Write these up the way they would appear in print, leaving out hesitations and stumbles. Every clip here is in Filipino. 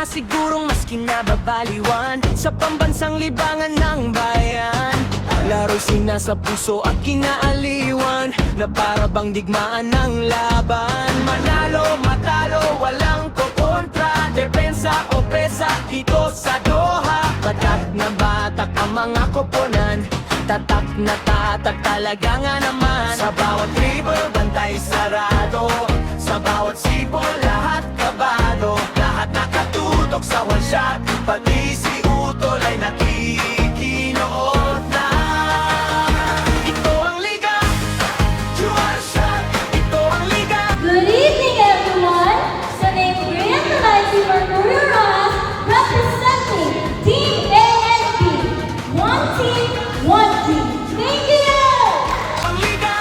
na sigurong mas kinababaliwan sa pambansang libangan ng bayan. Laro'y sinasa puso at kinaaliwan na para bang digmaan ng laban. Manalo, matalo, walang kukontra, depensa o pesa dito sa Doha. Batak na batak ang mga koponan, tatak na tatak talaga nga naman. Sa bawat dribble, bantay sarado, sa bawat sipol, lahat kabado. Lahat nakatutok sa one shot, pati si Utol ay nakikinood na. Ito ang liga, one shot, ito ang liga. Good evening, everyone! Sa name Brian Calaisi Mercurio Rojas, representing Team ANP. One team, one team. Thank you! Ang liga,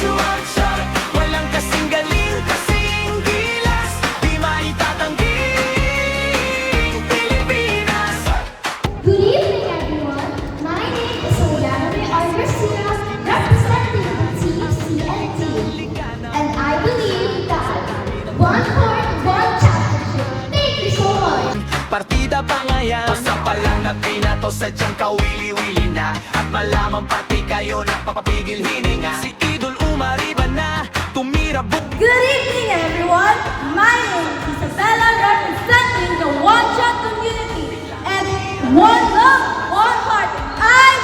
one shot, walang kasing galing, kasing gilas, di maitatangking Pilipinas. Good evening, everyone. My name is Oriana Argarcia, representing the Team CNT. And I believe that one court, one championship. Thank you so much. Partida pa ngayon, basta pa lang na pinato, sadyang kawili-wili na. At malamang pati kayo napapapigil hininga. Si Idol umariban na, tumira Good evening, everyone. My name is Isabella, representing the One Shot community. And one love, one heart. I